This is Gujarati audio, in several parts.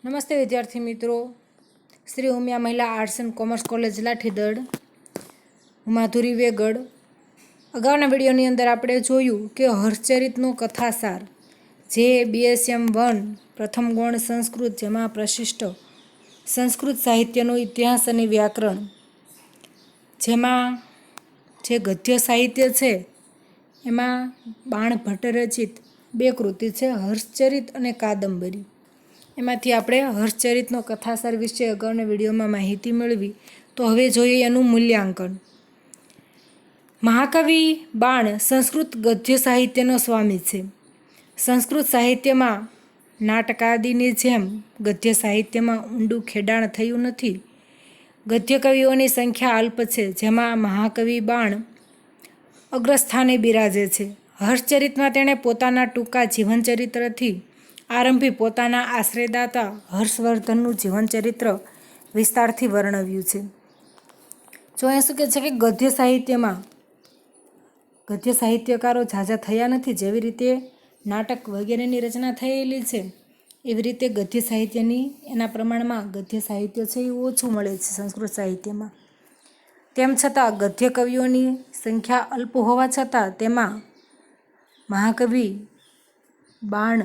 નમસ્તે વિદ્યાર્થી મિત્રો, શ્રી ઉમિયા મહિલા arts and commerce college Lathidad, હું માધુરી વેગડ. અગાઉના વિડીયોની અંદર આપણે જોયું કે હર્ષચરિતનો કથાસાર જે BSM 1 પ્રથમ ગૌણ સંસ્કૃત, જેમાં પ્રશિષ્ટ સંસ્કૃત સાહિત્યનો ઇતિહાસ અને વ્યાકરણ, જેમાં જે ગદ્ય સાહિત્ય છે એમાં બાણભટ્ટ રચિત બે કૃતિ છે, હર્ષચરિત અને કાદંબરી. એમાંથી આપણે હર્ષચરિતનો કથાસાર વિશે અગાઉના વિડીયોમાં માહિતી મેળવી. તો હવે જોઈએ એનું મૂલ્યાંકન. મહાકવિ બાણ સંસ્કૃત ગદ્ય સાહિત્યનો સ્વામી છે. સંસ્કૃત સાહિત્યમાં નાટકાદિની જેમ ગદ્ય સાહિત્યમાં ઊંડું ખેડાણ થયું નથી. ગદ્ય કવિઓની સંખ્યા અલ્પ છે, જેમાં મહાકવિ બાણ અગ્રસ્થાને બિરાજે છે. હર્ષચરિતમાં તેણે પોતાના ટૂંકા જીવનચરિત્રથી આરંભી પોતાના આશ્રયદાતા હર્ષવર્ધનનું જીવનચરિત્ર વિસ્તારથી વર્ણવ્યું છે. જો એ શું કહે છે કે ગદ્ય સાહિત્યમાં ગદ્ય સાહિત્યકારો ઝાઝા થયા નથી. જેવી રીતે નાટક વગેરેની રચના થયેલી છે, એવી રીતે ગદ્ય સાહિત્યની એના પ્રમાણમાં ગદ્ય સાહિત્ય છે એ ઓછું મળે છે સંસ્કૃત સાહિત્યમાં. તેમ છતાં ગદ્ય કવિઓની સંખ્યા અલ્પ હોવા છતાં તેમાં મહાકવિ બાણ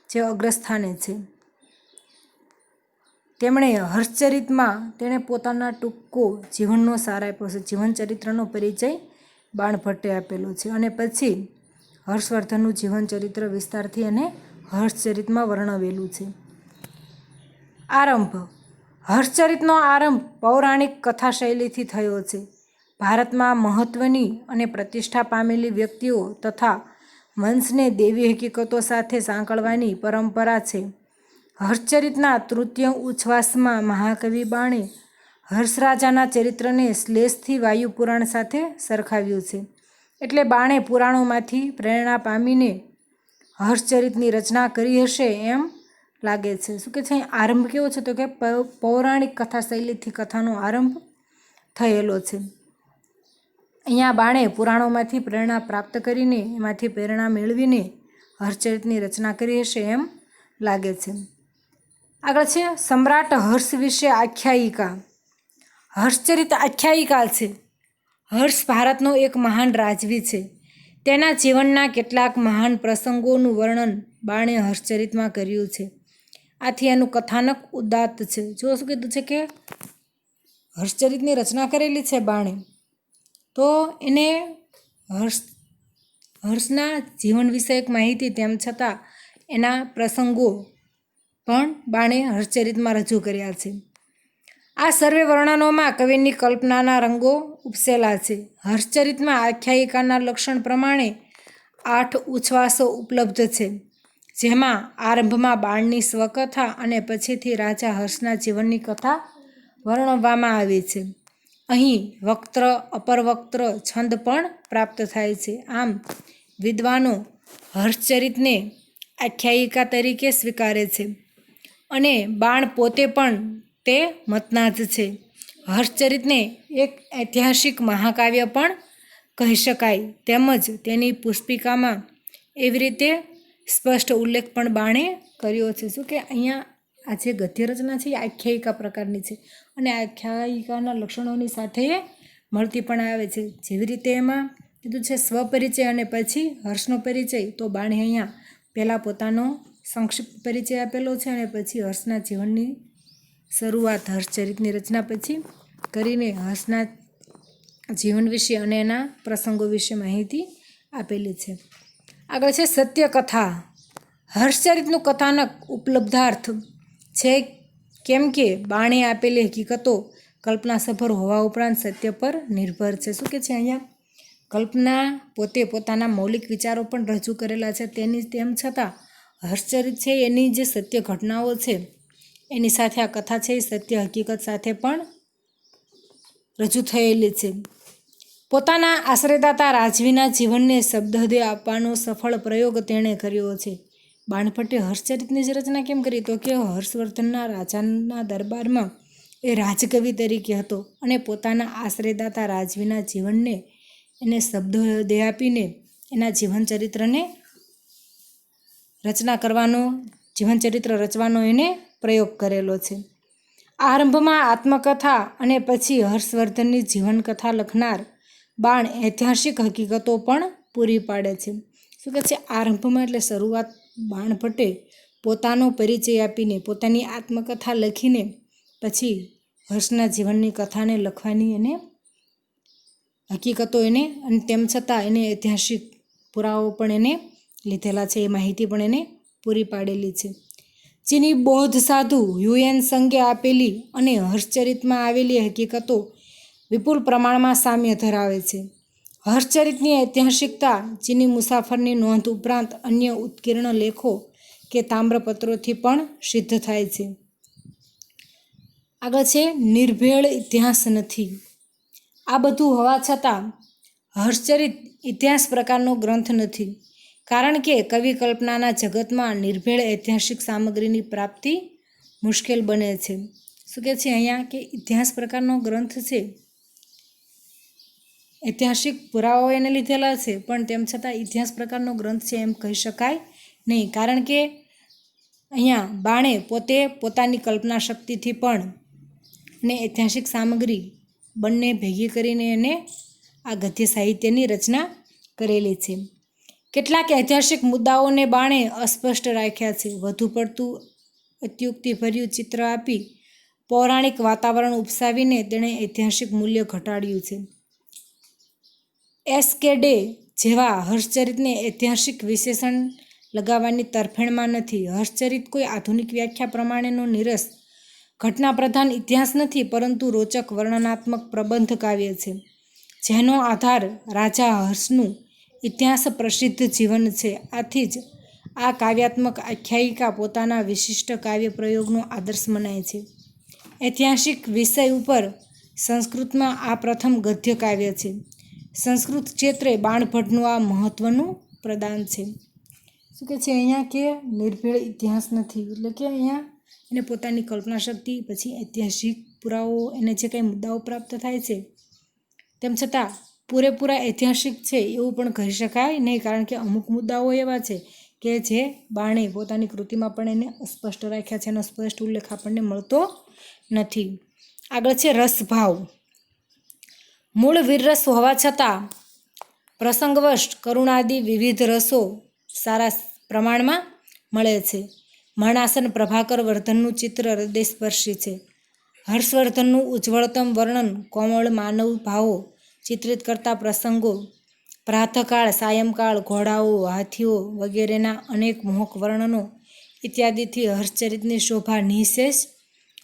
જે અગ્રસ્થાને છે. તેમણે હર્ષચરિતમાં તેણે પોતાના ટૂંકો જીવનનો સાર આપ્યો છે. જીવનચરિત્રનો પરિચય બાણભટ્ટે આપેલો છે અને પછી હર્ષવર્ધનનું જીવનચરિત્ર વિસ્તારથી અને હર્ષચરિતમાં વર્ણવેલું છે. આરંભ. હર્ષચરિતનો આરંભ પૌરાણિક કથા શૈલીથી થયો છે. ભારતમાં મહત્ત્વની અને પ્રતિષ્ઠા પામેલી વ્યક્તિઓ તથા વંશને દેવી હકીકતો સાથે સાંકળવાની પરંપરા છે. હર્ષચરિતના તૃતીય ઉચ્છ્વાસમાં મહાકવિ બાણે હર્ષરાજાના ચરિત્રને શ્લેષથી વાયુપુરાણ સાથે સરખાવ્યું છે. એટલે બાણે પુરાણોમાંથી પ્રેરણા પામીને હર્ષચરિતની રચના કરી હશે એમ લાગે છે. શું કે છે આરંભ કેવો છે? તો કે પૌરાણિક કથા શૈલીથી કથાનો આરંભ થયેલો છે. અહીંયા બાણે પુરાણોમાંથી પ્રેરણા પ્રાપ્ત કરીને એમાંથી પ્રેરણા મેળવીને હર્ષચરિતની રચના કરી હશે એમ લાગે છે. આગળ છે સમ્રાટ હર્ષ વિશે આખ્યાયિકા. હર્ષચરિત આખ્યાયિકા છે. હર્ષ ભારતનો એક મહાન રાજવી છે. તેના જીવનના કેટલાક મહાન પ્રસંગોનું વર્ણન બાણે હર્ષચરિતમાં કર્યું છે. આથી એનું કથાનક ઉદાત્ત છે. જો શું કીધું છે કે હર્ષચરિતની રચના કરેલી છે બાણે, તો એને હર્ષના જીવન વિષયક માહિતી, તેમ છતાં એના પ્રસંગો પણ બાણે હર્ષચરિતમાં રજૂ કર્યા છે. આ સર્વે વર્ણનોમાં કવિની કલ્પનાના રંગો ઉપસેલા છે. હર્ષચરિતમાં આખ્યાયિકાના લક્ષણ પ્રમાણે 8 ઉચ્છ્વાસો ઉપલબ્ધ છે, જેમાં આરંભમાં બાણની સ્વકથા અને પછીથી રાજા હર્ષના જીવનની કથા વર્ણવવામાં આવી છે. અહીં વક્ત્ર, અપરવક્ત્ર છંદ પણ પ્રાપ્ત થાય છે. આમ વિદ્વાનો હર્ષચરિતને આખ્યાયિકા તરીકે સ્વીકારે છે અને બાણ પોતે પણ તે મતના જ છે. હર્ષચરિતને એક ઐતિહાસિક મહાકાવ્ય પણ કહી શકાય. તેમજ તેની પુસ્તિકામાં એવી રીતે સ્પષ્ટ ઉલ્લેખ પણ બાણે કર્યો છે. શું કે અહીંયા આ જે ગદ્ય રચના છે એ આખ્યાયિકા પ્રકારની છે અને આખ્યાયિકાના લક્ષણોની સાથે મળતી પણ આવે છે. જેવી રીતે એમાં કીધું છે સ્વપરિચય અને પછી હર્ષનો પરિચય, તો બાણે અહીંયા પહેલાં પોતાનો સંક્ષિપ્ત પરિચય આપેલો છે અને પછી હર્ષના જીવનની શરૂઆત હર્ષચરિતની રચના પછી કરીને હર્ષના જીવન વિશે અને એના પ્રસંગો વિશે માહિતી આપેલી છે. આગળ છે સત્ય કથા. હર્ષચરિતનું કથાનક ઉપલબ્ધાર્થ છે, કેમ કે બાણે આપેલી હકીકતો કલ્પનાસભર હોવા ઉપરાંત સત્ય પર નિર્ભર છે. શું કે છે અહીંયા કલ્પના પોતે પોતાના મૌલિક વિચારો પણ રજૂ કરેલા છે. તેમ છતાં હર્ષચરિત છે એની જે સત્ય ઘટનાઓ છે એની સાથે આ કથા છે એ સત્ય હકીકત સાથે પણ રજૂ થયેલી છે. પોતાના આશ્રયદાતા રાજવીના જીવનને શબ્દહૃદય આપવાનો સફળ પ્રયોગ તેણે કર્યો છે. બાણભટ્ટે હર્ષચરિતની જ રચના કેમ કરી? તો કે હર્ષવર્ધનના રાજાના દરબારમાં એ રાજકવિ તરીકે હતો અને પોતાના આશ્રયદાતા રાજવીના જીવનને એને શબ્દહૃદય આપીને એના જીવનચરિત્રને જીવનચરિત્ર રચવાનો એને પ્રયોગ કરેલો છે. આરંભમાં આત્મકથા અને પછી હર્ષવર્ધનની જીવનકથા લખનાર બાણ ઐતિહાસિક હકીકતો પણ પૂરી પાડે છે. શું કહે છે? આરંભમાં એટલે શરૂઆત બાણ ભટ્ટે પોતાનો પરિચય આપીને પોતાની આત્મકથા લખીને પછી હર્ષના જીવનની કથાને લખવાની એને હકીકતો એને અને તેમ છતાં એને ઐતિહાસિક પુરાવો પણ એને લીધેલા છે. એ માહિતી પણ એને પૂરી પાડેલી છે. ચીની બૌદ્ધ સાધુ હ્યુએન સંગે આપેલી અને હર્ષચરિતમાં આવેલી હકીકતો વિપુલ પ્રમાણમાં સામ્ય ધરાવે છે. હર્ષચરિતની ઐતિહાસિકતા ચીની મુસાફરની નોંધ ઉપરાંત અન્ય ઉત્કીર્ણ લેખો કે તામ્રપત્રોથી પણ સિદ્ધ થાય છે. આગળ છે નિર્ભેળ ઇતિહાસ નથી. આ બધું હોવા છતાં હર્ષચરિત ઇતિહાસ પ્રકારનો ગ્રંથ નથી, કારણ કે કવિ કલ્પનાના જગતમાં નિર્ભેળ ઐતિહાસિક સામગ્રીની પ્રાપ્તિ મુશ્કેલ બને છે. શું કહે છે અહીંયા કે ઇતિહાસ પ્રકારનો ગ્રંથ છે, ઐતિહાસિક પુરાવાઓ એને લીધેલા છે, પણ તેમ છતાં ઇતિહાસ પ્રકારનો ગ્રંથ છે એમ કહી શકાય નહીં, કારણ કે અહીંયા બાણે પોતે પોતાની કલ્પના શક્તિથી પણ અને ઐતિહાસિક સામગ્રી બંને ભેગી કરીને એને આ ગદ્ય સાહિત્યની રચના કરેલી છે. કેટલાક ઐતિહાસિક મુદ્દાઓને બાણે અસ્પષ્ટ રાખ્યા છે. વધુ પડતું અત્યુક્તિભર્યું ચિત્ર આપી પૌરાણિક વાતાવરણ ઉપસાવીને તેણે ઐતિહાસિક મૂલ્ય ઘટાડ્યું છે. એસ.કે. ડે જેવા હર્ષચરિતને ઐતિહાસિક વિશેષણ લગાવવાની તરફેણમાં નથી. હર્ષચરિત કોઈ આધુનિક વ્યાખ્યા પ્રમાણેનો નીરસ ઘટના પ્રધાન ઇતિહાસ નથી, પરંતુ રોચક વર્ણનાત્મક પ્રબંધ કાવ્ય છે, જેનો આધાર રાજા હર્ષનું ઇતિહાસ પ્રસિદ્ધ જીવન છે. આથી જ આ કાવ્યાત્મક આખ્યાયિકા પોતાના વિશિષ્ટ કાવ્ય પ્રયોગનો આદર્શ મનાય છે. ઐતિહાસિક વિષય ઉપર સંસ્કૃતમાં આ પ્રથમ ગદ્ય કાવ્ય છે. સંસ્કૃત ક્ષેત્રે બાણભટ્ટનું આ મહત્વનું પ્રદાન છે. શું કહે છે અહીંયા કે નિર્ભેળ ઇતિહાસ નથી, એટલે કે અહીંયા એને પોતાની કલ્પના શક્તિ પછી ઐતિહાસિક પુરાવો એને જે કંઈ મુદ્દાઓ પ્રાપ્ત થાય છે તેમ છતાં પૂરેપૂરા ઐતિહાસિક છે એવું પણ કહી શકાય નહીં, કારણ કે અમુક મુદ્દાઓ એવા છે કે જે બાણે પોતાની કૃતિમાં પણ એને અસ્પષ્ટ રાખ્યા છે, એનો સ્પષ્ટ ઉલ્લેખ આપણને મળતો નથી. આગળ છે રસભાવ. મૂળ વીરરસ હોવા છતાં પ્રસંગવશ કરુણાદિ વિવિધ રસો સારા પ્રમાણમાં મળે છે. મરણાસન પ્રભાકર વર્ધનનું ચિત્ર હૃદયસ્પર્શી છે. હર્ષવર્ધનનું ઉજ્જવળતમ વર્ણન કોમળ માનવ ભાવો ચિત્રિત કરતા પ્રસંગો, પ્રાતઃકાળ, સાયંકાળ, ઘોડાઓ, હાથીઓ વગેરેના અનેક મોહક વર્ણનો ઇત્યાદિથી હર્ષચરિતની શોભા નિઃશેષ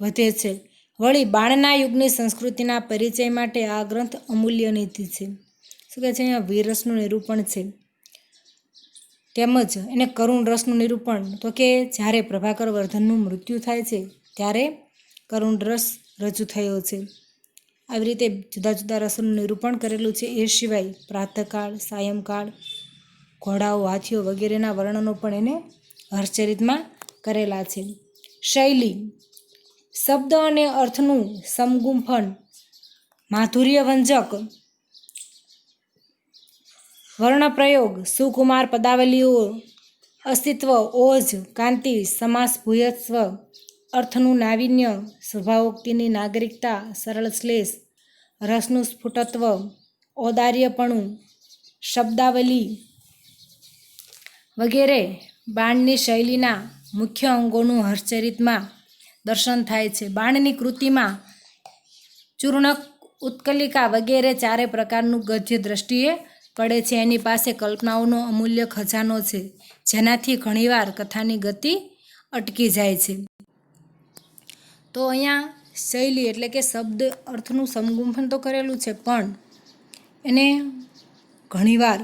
વધે છે. વળી બાણના યુગની સંસ્કૃતિના પરિચય માટે આ ગ્રંથ અમૂલ્ય નિધિ છે. શું કહે છે અહીંયા વીરરસનું નિરૂપણ છે, તેમજ એને કરુણ રસનું નિરૂપણ, તો કે જ્યારે પ્રભાકર વર્ધનનું મૃત્યુ થાય છે ત્યારે કરુણ રસ રજૂ થયો છે. આવી રીતે જુદા જુદા રસોનું નિરૂપણ કરેલું છે. એ સિવાય પ્રાતઃકાળ, સાયંકાળ, ઘોડાઓ, હાથીઓ વગેરેના વર્ણનો પણ એને હર્ષચરિતમાં કરેલા છે. શૈલી, શબ્દ અને અર્થનું સમગુંફન, માધુર્યવંજક વર્ણપ્રયોગ, સુકુમાર પદાવલીઓ, અસ્તિત્વ, ઓજ, કાંતિ, સમાસ, ભૂયસ્વ, અર્થનું નાવીન્ય, સ્વભાવોક્તિની નાગરિકતા, સરળ શ્લેષ, રસનું સ્ફુટત્વ, ઔદાર્યપણું, શબ્દાવલી વગેરે બાણની શૈલીના મુખ્ય અંગોનું હર્ષચરિતમાં દર્શન થાય છે. બાણની કૃતિમાં ચૂર્ણક, ઉત્કલિકા વગેરે ચારે પ્રકારનું ગદ્ય દ્રષ્ટિએ પડે છે. એની પાસે કલ્પનાઓનો અમૂલ્ય ખજાનો છે, જેનાથી ઘણીવાર કથાની ગતિ અટકી જાય છે. તો અહીંયા શૈલી એટલે કે શબ્દ અર્થનું સમગુંફન તો કરેલું છે, પણ એને ઘણીવાર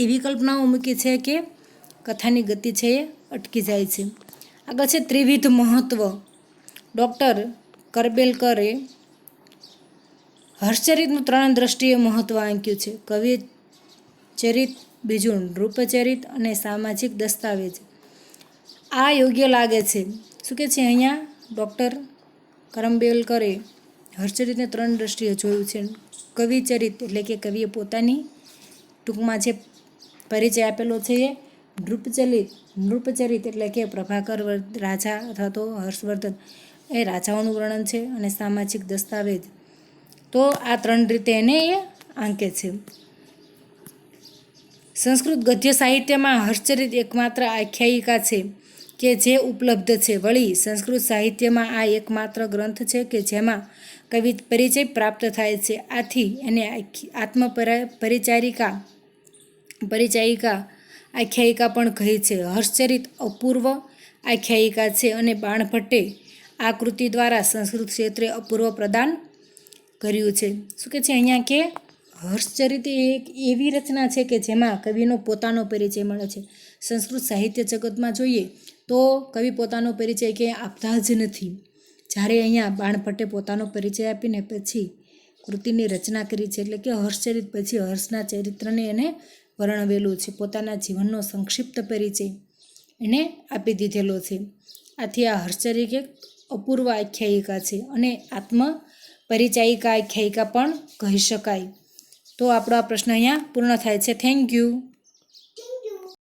એવી કલ્પનાઓ મૂકી છે કે કથાની ગતિ છે એ અટકી જાય છે. આગળ છે ત્રિવિધ મહત્વ. ડૉક્ટર કરબેલકરે હર્ષચરિતનું 3 દ્રષ્ટિએ મહત્ત્વ આંક્યું છે: કવિ ચરિત, બીજું નૃપચરિત અને સામાજિક દસ્તાવેજ. આ યોગ્ય લાગે છે. શું કહે છે અહીંયા ડૉક્ટર કરંબેલકરે હર્ષચરિતને 3 દ્રષ્ટિએ જોયું છે. કવિચરિત એટલે કે કવિએ પોતાની ટૂંકમાં જે પરિચય આપેલો છે એ નૃપચરિત એટલે કે પ્રભાકર રાજા અથવા તો હર્ષવર્ધન એ રાજાઓનું વર્ણન છે. અને સામાજિક દસ્તાવેજ તો આ 3 રીતે એને એ આંકે છે. સંસ્કૃત ગદ્ય સાહિત્યમાં હર્ષચરિત એકમાત્ર આખ્યાયિકા છે કે જે ઉપલબ્ધ છે. વળી સંસ્કૃત સાહિત્યમાં આ એકમાત્ર ગ્રંથ છે કે જેમાં કવિ પરિચય પ્રાપ્ત થાય છે. આથી એને પરિચાયિકા આખ્યાયિકા પણ કહી છે. હર્ષચરિત અપૂર્વ આખ્યાયિકા છે અને બાણભટ્ટે આ કૃતિ દ્વારા સંસ્કૃત ક્ષેત્રે અપૂર્વ પ્રદાન કર્યું છે. શું કે છે અહીંયા કે હર્ષચરિત એ એક એવી રચના છે કે જેમાં કવિનો પોતાનો પરિચય મળે છે. સંસ્કૃત સાહિત્ય જગતમાં જોઈએ તો કવિ પોતાનો પરિચય ક્યાંય આપતા જ નથી. જ્યારે અહીંયા બાણભટ્ટે પોતાનો પરિચય આપીને પછી કૃતિની રચના કરી છે. એટલે કે હર્ષચરિત પછી હર્ષના ચરિત્રને એને વર્ણવેલું છે. પોતાના જીવનનો સંક્ષિપ્ત પરિચય એને આપી દીધેલો છે. આથી આ હર્ષચરિત એક અપૂર્વ આખ્યાયિકા છે અને પરિચાયિકા આખ્યાયિકા પણ કહી શકાય. તો આપણો આ પ્રશ્ન અહીંયા પૂર્ણ થાય છે. Thank you.